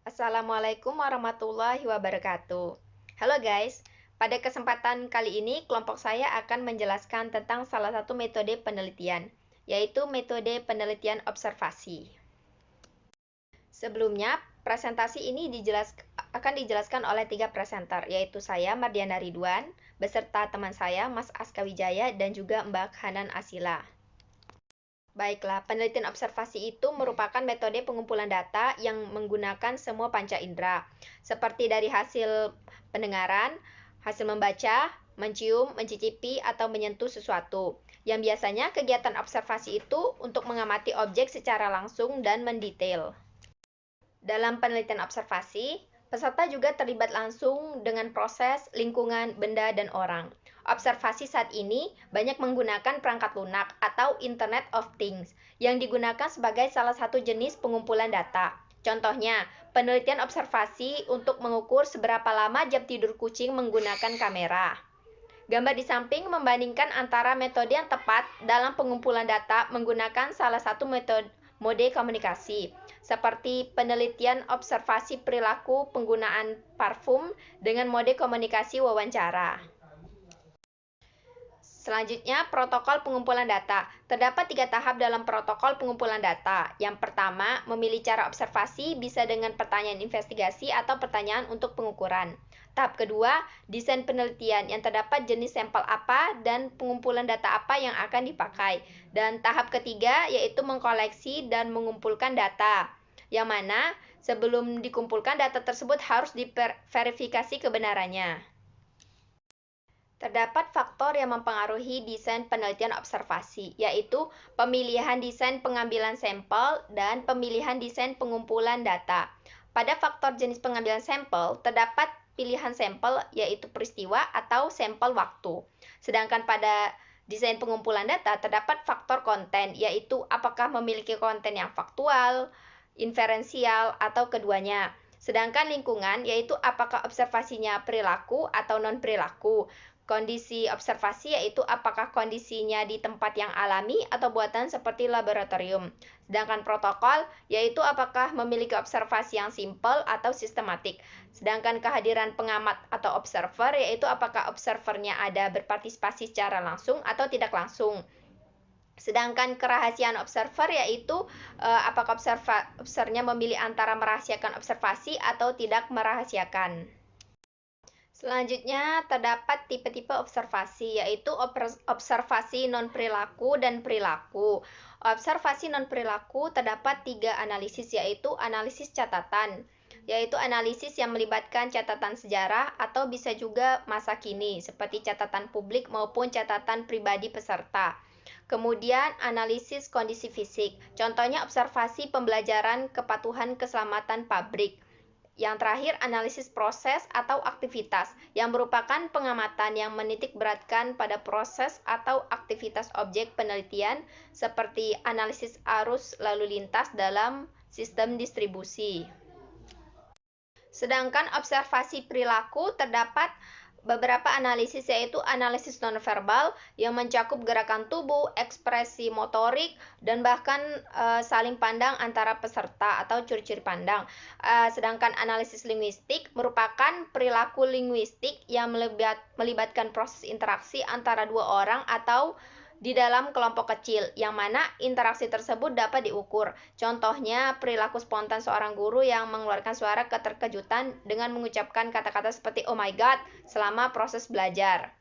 Assalamualaikum warahmatullahi wabarakatuh. Halo guys, pada kesempatan kali ini kelompok saya akan menjelaskan tentang salah satu metode penelitian, yaitu metode penelitian observasi. Sebelumnya, presentasi ini akan dijelaskan oleh 3 presenter, yaitu saya, Mardiana Ridwan, beserta teman saya, Mas Aska Wijaya, dan juga Mbak Hanan Asila. Baiklah, penelitian observasi itu merupakan metode pengumpulan data yang menggunakan semua panca indera, seperti dari hasil pendengaran, hasil membaca, mencium, mencicipi, atau menyentuh sesuatu. Yang biasanya kegiatan observasi itu untuk mengamati objek secara langsung dan mendetail. Dalam penelitian observasi, peserta juga terlibat langsung dengan proses, lingkungan, benda, dan orang. Observasi saat ini banyak menggunakan perangkat lunak atau Internet of Things yang digunakan sebagai salah satu jenis pengumpulan data. Contohnya, penelitian observasi untuk mengukur seberapa lama jam tidur kucing menggunakan kamera. Gambar di samping membandingkan antara metode yang tepat dalam pengumpulan data menggunakan salah satu mode komunikasi, seperti penelitian observasi perilaku penggunaan parfum dengan mode komunikasi wawancara. Selanjutnya, protokol pengumpulan data. Terdapat 3 tahap dalam protokol pengumpulan data. Yang pertama, memilih cara observasi bisa dengan pertanyaan investigasi atau pertanyaan untuk pengukuran. Tahap kedua, desain penelitian yang terdapat jenis sampel apa dan pengumpulan data apa yang akan dipakai. Dan tahap ketiga, yaitu mengkoleksi dan mengumpulkan data. Yang mana, sebelum dikumpulkan data tersebut harus diverifikasi kebenarannya. Terdapat faktor yang mempengaruhi desain penelitian observasi, yaitu pemilihan desain pengambilan sampel dan pemilihan desain pengumpulan data. Pada faktor jenis pengambilan sampel, terdapat pilihan sampel, yaitu peristiwa atau sampel waktu. Sedangkan pada desain pengumpulan data, terdapat faktor konten, yaitu apakah memiliki konten yang faktual, inferensial, atau keduanya. Sedangkan lingkungan, yaitu apakah observasinya perilaku atau non-perilaku. Kondisi observasi yaitu apakah kondisinya di tempat yang alami atau buatan seperti laboratorium. Sedangkan protokol yaitu apakah memiliki observasi yang simpel atau sistematik. Sedangkan kehadiran pengamat atau observer yaitu apakah observernya ada berpartisipasi secara langsung atau tidak langsung. Sedangkan kerahasiaan observer yaitu apakah observernya memilih antara merahasiakan observasi atau tidak merahasiakan. Selanjutnya, terdapat tipe-tipe observasi, yaitu observasi non-perilaku dan perilaku. Observasi non-perilaku terdapat 3 analisis, yaitu analisis catatan, yaitu analisis yang melibatkan catatan sejarah atau bisa juga masa kini, seperti catatan publik maupun catatan pribadi peserta. Kemudian, analisis kondisi fisik, contohnya observasi pembelajaran kepatuhan keselamatan pabrik. Yang terakhir, analisis proses atau aktivitas, yang merupakan pengamatan yang menitik beratkan pada proses atau aktivitas objek penelitian, seperti analisis arus lalu lintas dalam sistem distribusi. Sedangkan observasi perilaku terdapat beberapa analisis, yaitu analisis nonverbal yang mencakup gerakan tubuh, ekspresi motorik, dan bahkan saling pandang antara peserta atau ciri-ciri pandang. Sedangkan analisis linguistik merupakan perilaku linguistik yang melibatkan proses interaksi antara 2 orang atau di dalam kelompok kecil, yang mana interaksi tersebut dapat diukur. Contohnya, perilaku spontan seorang guru yang mengeluarkan suara keterkejutan dengan mengucapkan kata-kata seperti "Oh my God" selama proses belajar.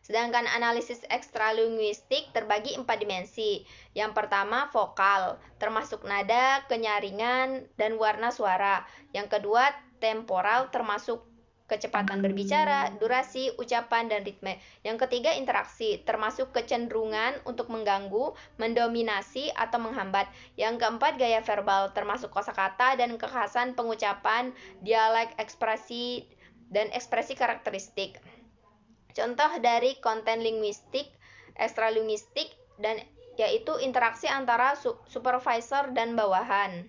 Sedangkan analisis ekstralinguistik terbagi 4 dimensi. Yang pertama, vokal, termasuk nada, kenyaringan, dan warna suara. Yang kedua, temporal, termasuk kecepatan berbicara, durasi, ucapan, dan ritme. Yang ketiga, interaksi, termasuk kecenderungan untuk mengganggu, mendominasi, atau menghambat. Yang keempat, gaya verbal, termasuk kosakata dan kekhasan pengucapan, dialek, ekspresi, dan ekspresi karakteristik. Contoh dari konten linguistik, ekstralinguistik, dan yaitu interaksi antara supervisor dan bawahan.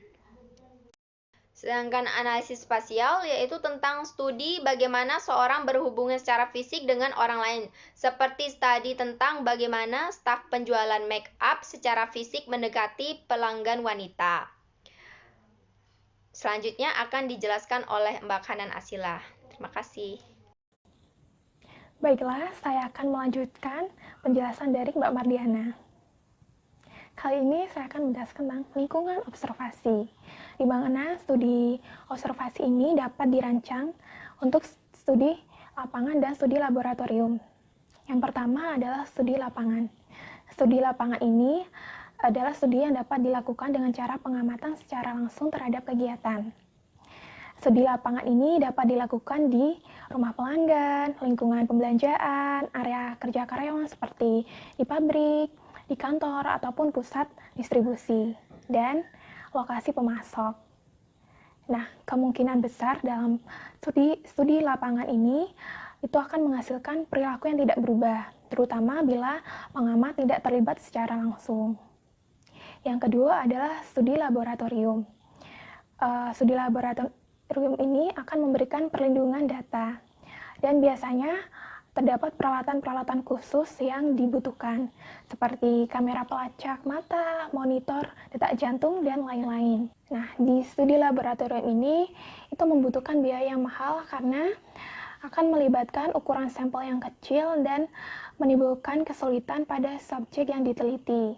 Sedangkan analisis spasial yaitu tentang studi bagaimana seorang berhubungan secara fisik dengan orang lain, seperti studi tentang bagaimana staf penjualan make up secara fisik mendekati pelanggan wanita. Selanjutnya akan dijelaskan oleh Mbak Hanan Asila. Terima kasih. Baiklah, saya akan melanjutkan penjelasan dari Mbak Mardiana. Kali ini saya akan menjelaskan tentang lingkungan observasi, di mana studi observasi ini dapat dirancang untuk studi lapangan dan studi laboratorium. Yang pertama adalah studi lapangan. Studi lapangan ini adalah studi yang dapat dilakukan dengan cara pengamatan secara langsung terhadap kegiatan. Studi lapangan ini dapat dilakukan di rumah pelanggan, lingkungan pembelanjaan, area kerja karyawan seperti di pabrik, di kantor, ataupun pusat distribusi, dan lokasi pemasok. Nah, kemungkinan besar dalam studi lapangan ini itu akan menghasilkan perilaku yang tidak berubah, terutama bila pengamat tidak terlibat secara langsung. Yang kedua adalah studi laboratorium. Studi laboratorium ini akan memberikan perlindungan data, dan biasanya terdapat peralatan-peralatan khusus yang dibutuhkan, seperti kamera pelacak mata, monitor detak jantung, dan lain-lain. Nah, di studi laboratorium ini itu membutuhkan biaya yang mahal karena akan melibatkan ukuran sampel yang kecil dan menimbulkan kesulitan pada subjek yang diteliti.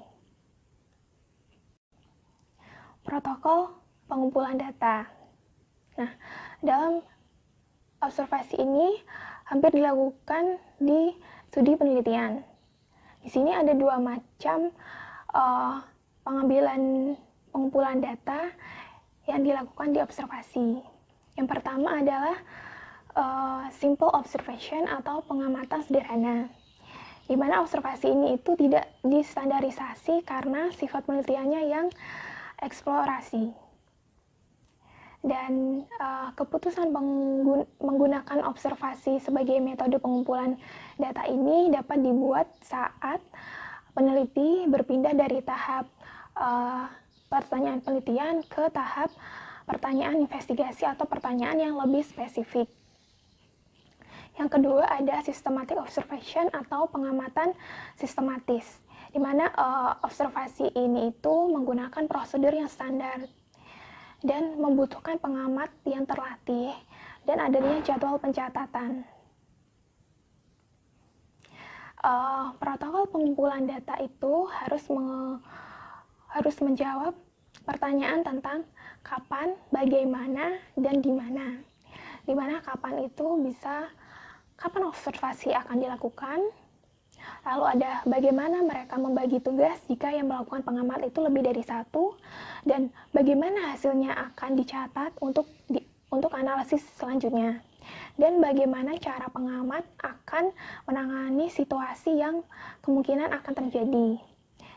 Protokol pengumpulan data. Nah, dalam observasi ini hampir dilakukan di studi penelitian. Di sini ada dua macam pengumpulan data yang dilakukan di observasi. Yang pertama adalah simple observation atau pengamatan sederhana, di mana observasi ini itu tidak distandarisasi karena sifat penelitiannya yang eksplorasi. Dan keputusan menggunakan observasi sebagai metode pengumpulan data ini dapat dibuat saat peneliti berpindah dari tahap pertanyaan penelitian ke tahap pertanyaan investigasi atau pertanyaan yang lebih spesifik. Yang kedua ada systematic observation atau pengamatan sistematis, di mana observasi ini itu menggunakan prosedur yang standar dan membutuhkan pengamat yang terlatih dan adanya jadwal pencatatan. Protokol pengumpulan data itu harus menjawab pertanyaan tentang kapan, bagaimana, dan di mana. Di mana kapan itu kapan observasi akan dilakukan, lalu ada bagaimana mereka membagi tugas jika yang melakukan pengamat itu lebih dari satu, dan bagaimana hasilnya akan dicatat untuk analisis selanjutnya, dan bagaimana cara pengamat akan menangani situasi yang kemungkinan akan terjadi,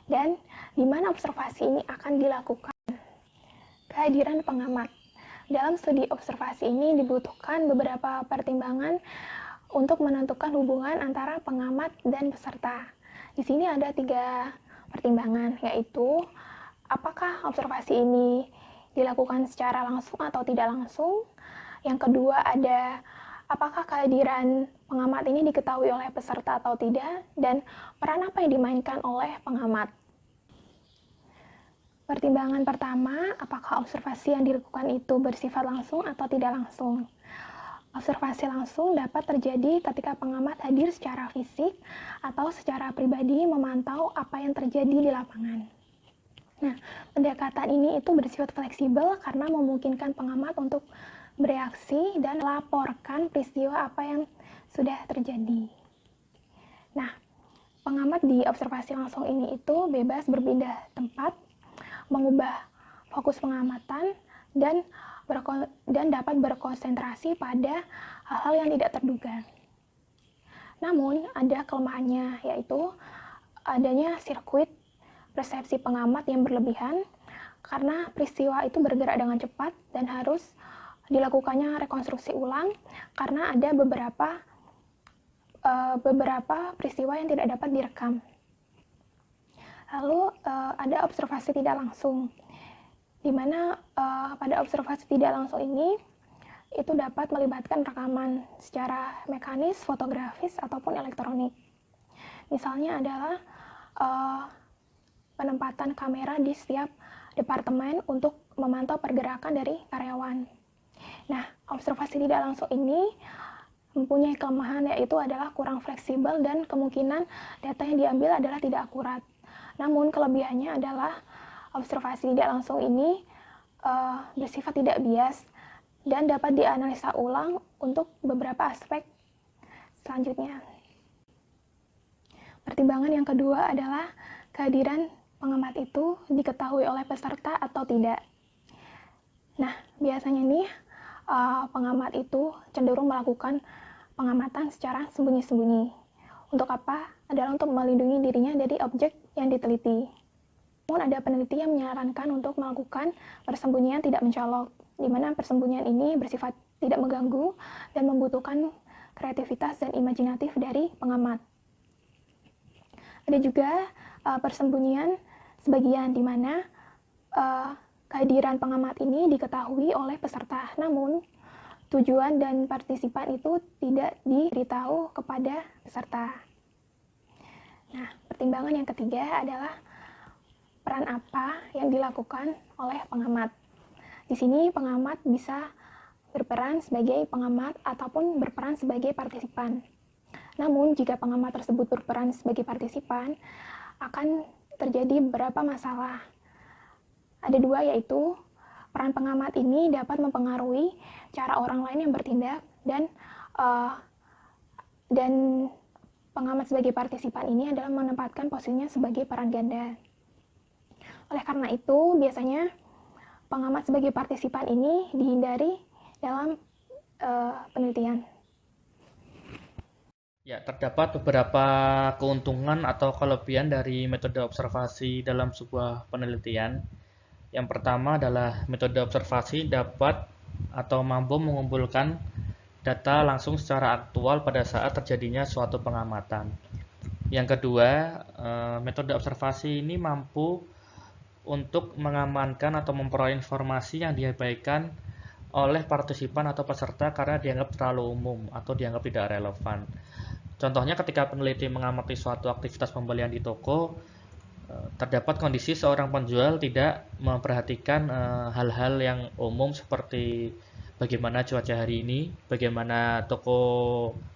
dan di mana observasi ini akan dilakukan. Kehadiran pengamat. Dalam studi observasi ini dibutuhkan beberapa pertimbangan untuk menentukan hubungan antara pengamat dan peserta. Di sini ada 3 pertimbangan, yaitu apakah observasi ini dilakukan secara langsung atau tidak langsung. Yang kedua ada apakah kehadiran pengamat ini diketahui oleh peserta atau tidak, dan peran apa yang dimainkan oleh pengamat. Pertimbangan pertama, apakah observasi yang dilakukan itu bersifat langsung atau tidak langsung. Observasi langsung dapat terjadi ketika pengamat hadir secara fisik atau secara pribadi memantau apa yang terjadi di lapangan. Nah, pendekatan ini itu bersifat fleksibel karena memungkinkan pengamat untuk bereaksi dan melaporkan peristiwa apa yang sudah terjadi. Nah, pengamat di observasi langsung ini itu bebas berpindah tempat, mengubah fokus pengamatan, dan dapat berkonsentrasi pada hal-hal yang tidak terduga. Namun, ada kelemahannya, yaitu adanya sirkuit persepsi pengamat yang berlebihan, karena peristiwa itu bergerak dengan cepat dan harus dilakukannya rekonstruksi ulang, karena ada beberapa peristiwa yang tidak dapat direkam. Lalu, ada observasi tidak langsung, di mana pada observasi tidak langsung ini itu dapat melibatkan rekaman secara mekanis, fotografis, ataupun elektronik. Misalnya adalah penempatan kamera di setiap departemen untuk memantau pergerakan dari karyawan. Nah, observasi tidak langsung ini mempunyai kelemahan, yaitu adalah kurang fleksibel dan kemungkinan data yang diambil adalah tidak akurat. Namun kelebihannya adalah observasi tidak langsung ini bersifat tidak bias dan dapat dianalisa ulang untuk beberapa aspek selanjutnya. Pertimbangan yang kedua adalah kehadiran pengamat itu diketahui oleh peserta atau tidak. Nah, biasanya nih pengamat itu cenderung melakukan pengamatan secara sembunyi-sembunyi. Untuk apa? Adalah untuk melindungi dirinya dari objek yang diteliti. Namun ada peneliti yang menyarankan untuk melakukan persembunyian tidak mencolok, di mana persembunyian ini bersifat tidak mengganggu dan membutuhkan kreativitas dan imajinatif dari pengamat. Ada juga persembunyian sebagian, di mana kehadiran pengamat ini diketahui oleh peserta, namun tujuan dan partisipan itu tidak diberitahu kepada peserta. Nah, pertimbangan yang ketiga adalah peran apa yang dilakukan oleh pengamat. Di sini pengamat bisa berperan sebagai pengamat ataupun berperan sebagai partisipan. Namun, jika pengamat tersebut berperan sebagai partisipan, akan terjadi beberapa masalah. Ada dua, yaitu peran pengamat ini dapat mempengaruhi cara orang lain yang bertindak, dan pengamat sebagai partisipan ini adalah menempatkan posisinya sebagai peran ganda. Oleh karena itu, biasanya pengamat sebagai partisipan ini dihindari dalam penelitian. Ya, terdapat beberapa keuntungan atau kelebihan dari metode observasi dalam sebuah penelitian. Yang pertama adalah metode observasi dapat atau mampu mengumpulkan data langsung secara aktual pada saat terjadinya suatu pengamatan. Yang kedua, metode observasi ini mampu untuk mengamankan atau memperoleh informasi yang diabaikan oleh partisipan atau peserta karena dianggap terlalu umum atau dianggap tidak relevan. Contohnya ketika peneliti mengamati suatu aktivitas pembelian di toko, terdapat kondisi seorang penjual tidak memperhatikan hal-hal yang umum seperti bagaimana cuaca hari ini, bagaimana toko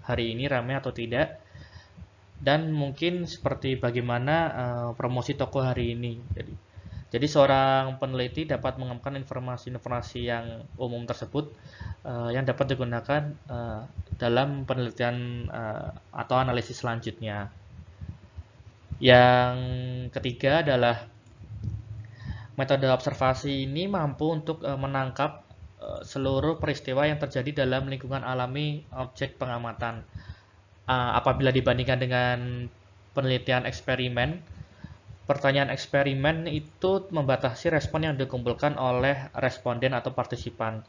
hari ini ramai atau tidak, dan mungkin seperti bagaimana promosi toko hari ini. Jadi seorang peneliti dapat mengamankan informasi-informasi yang umum tersebut yang dapat digunakan dalam penelitian atau analisis selanjutnya. Yang ketiga adalah metode observasi ini mampu untuk menangkap seluruh peristiwa yang terjadi dalam lingkungan alami objek pengamatan. Apabila dibandingkan dengan penelitian eksperimen, pertanyaan eksperimen itu membatasi respon yang dikumpulkan oleh responden atau partisipan.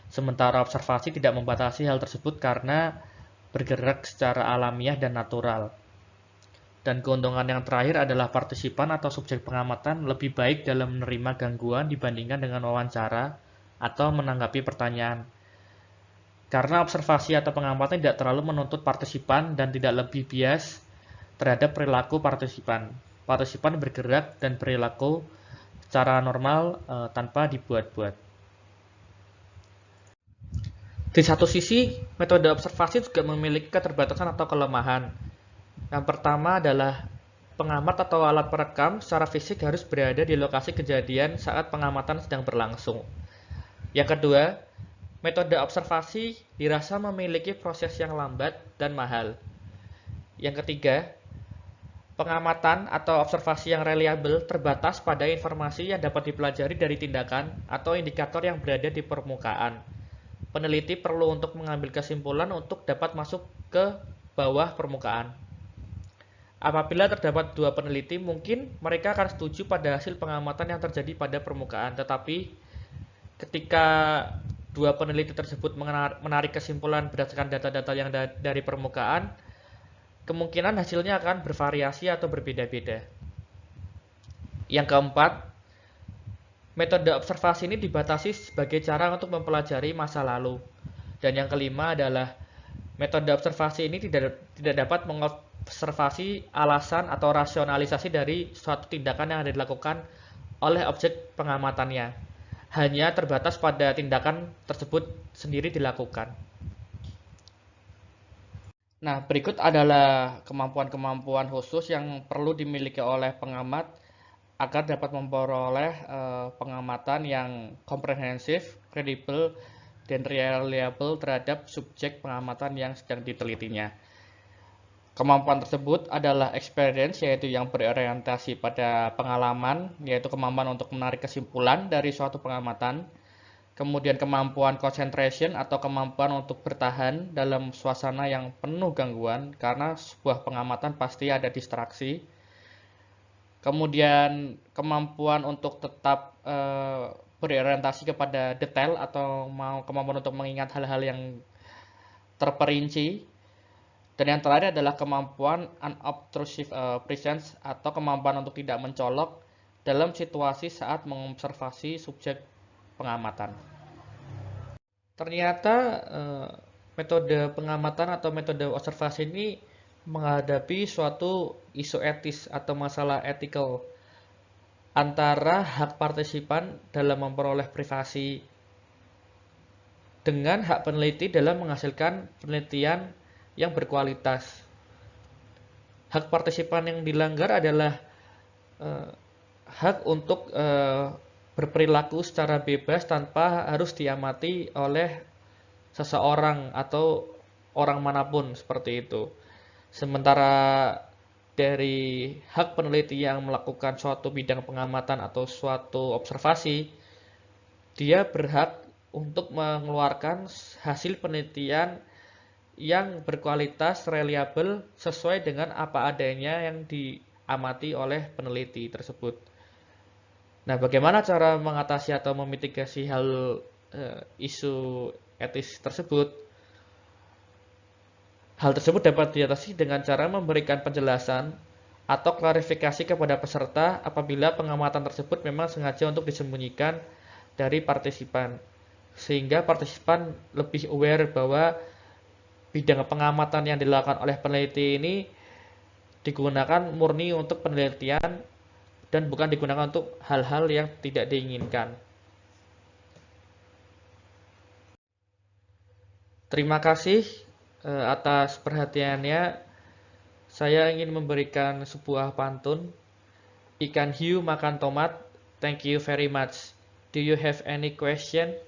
Sementara observasi tidak membatasi hal tersebut karena bergerak secara alamiah dan natural. Dan keuntungan yang terakhir adalah partisipan atau subjek pengamatan lebih baik dalam menerima gangguan dibandingkan dengan wawancara atau menanggapi pertanyaan. Karena observasi atau pengamatan tidak terlalu menuntut partisipan dan tidak lebih bias terhadap perilaku partisipan. Partisipan bergerak dan perilaku secara normal tanpa dibuat-buat. Di satu sisi, metode observasi juga memiliki keterbatasan atau kelemahan. Yang pertama adalah pengamat atau alat perekam secara fisik harus berada di lokasi kejadian saat pengamatan sedang berlangsung. Yang kedua, metode observasi dirasa memiliki proses yang lambat dan mahal. Yang ketiga, pengamatan atau observasi yang reliabel terbatas pada informasi yang dapat dipelajari dari tindakan atau indikator yang berada di permukaan. Peneliti perlu untuk mengambil kesimpulan untuk dapat masuk ke bawah permukaan. Apabila terdapat dua peneliti, mungkin mereka akan setuju pada hasil pengamatan yang terjadi pada permukaan. Tetapi ketika dua peneliti tersebut menarik kesimpulan berdasarkan data-data yang dari permukaan, kemungkinan hasilnya akan bervariasi atau berbeda-beda. Yang keempat, metode observasi ini dibatasi sebagai cara untuk mempelajari masa lalu. Dan yang kelima adalah metode observasi ini tidak dapat mengobservasi alasan atau rasionalisasi dari suatu tindakan yang dilakukan oleh objek pengamatannya. hanya terbatas pada tindakan tersebut sendiri dilakukan. Nah, berikut adalah kemampuan-kemampuan khusus yang perlu dimiliki oleh pengamat agar dapat memperoleh pengamatan yang komprehensif, kredibel, dan reliable terhadap subjek pengamatan yang sedang ditelitinya. Kemampuan tersebut adalah experience, yaitu yang berorientasi pada pengalaman, yaitu kemampuan untuk menarik kesimpulan dari suatu pengamatan. Kemudian kemampuan concentration atau kemampuan untuk bertahan dalam suasana yang penuh gangguan, karena sebuah pengamatan pasti ada distraksi. Kemudian kemampuan untuk tetap berorientasi kepada detail atau kemampuan untuk mengingat hal-hal yang terperinci. Dan yang terakhir adalah kemampuan unobtrusive presence atau kemampuan untuk tidak mencolok dalam situasi saat mengobservasi subjek pengamatan. Ternyata metode pengamatan atau metode observasi ini menghadapi suatu isu etis atau masalah etikal antara hak partisipan dalam memperoleh privasi dengan hak peneliti dalam menghasilkan penelitian yang berkualitas. Hak partisipan yang dilanggar adalah hak untuk berperilaku secara bebas tanpa harus diamati oleh seseorang atau orang manapun seperti itu. Sementara dari hak peneliti yang melakukan suatu bidang pengamatan atau suatu observasi, dia berhak untuk mengeluarkan hasil penelitian yang berkualitas, reliable, sesuai dengan apa adanya yang diamati oleh peneliti tersebut. Nah, bagaimana cara mengatasi atau memitigasi isu etis tersebut? Hal tersebut dapat diatasi dengan cara memberikan penjelasan atau klarifikasi kepada peserta apabila pengamatan tersebut memang sengaja untuk disembunyikan dari partisipan, sehingga partisipan lebih aware bahwa bidang pengamatan yang dilakukan oleh peneliti ini digunakan murni untuk penelitian dan bukan digunakan untuk hal-hal yang tidak diinginkan. Terima kasih atas perhatiannya. Saya ingin memberikan sebuah pantun. Ikan hiu makan tomat. Thank you very much. Do you have any question?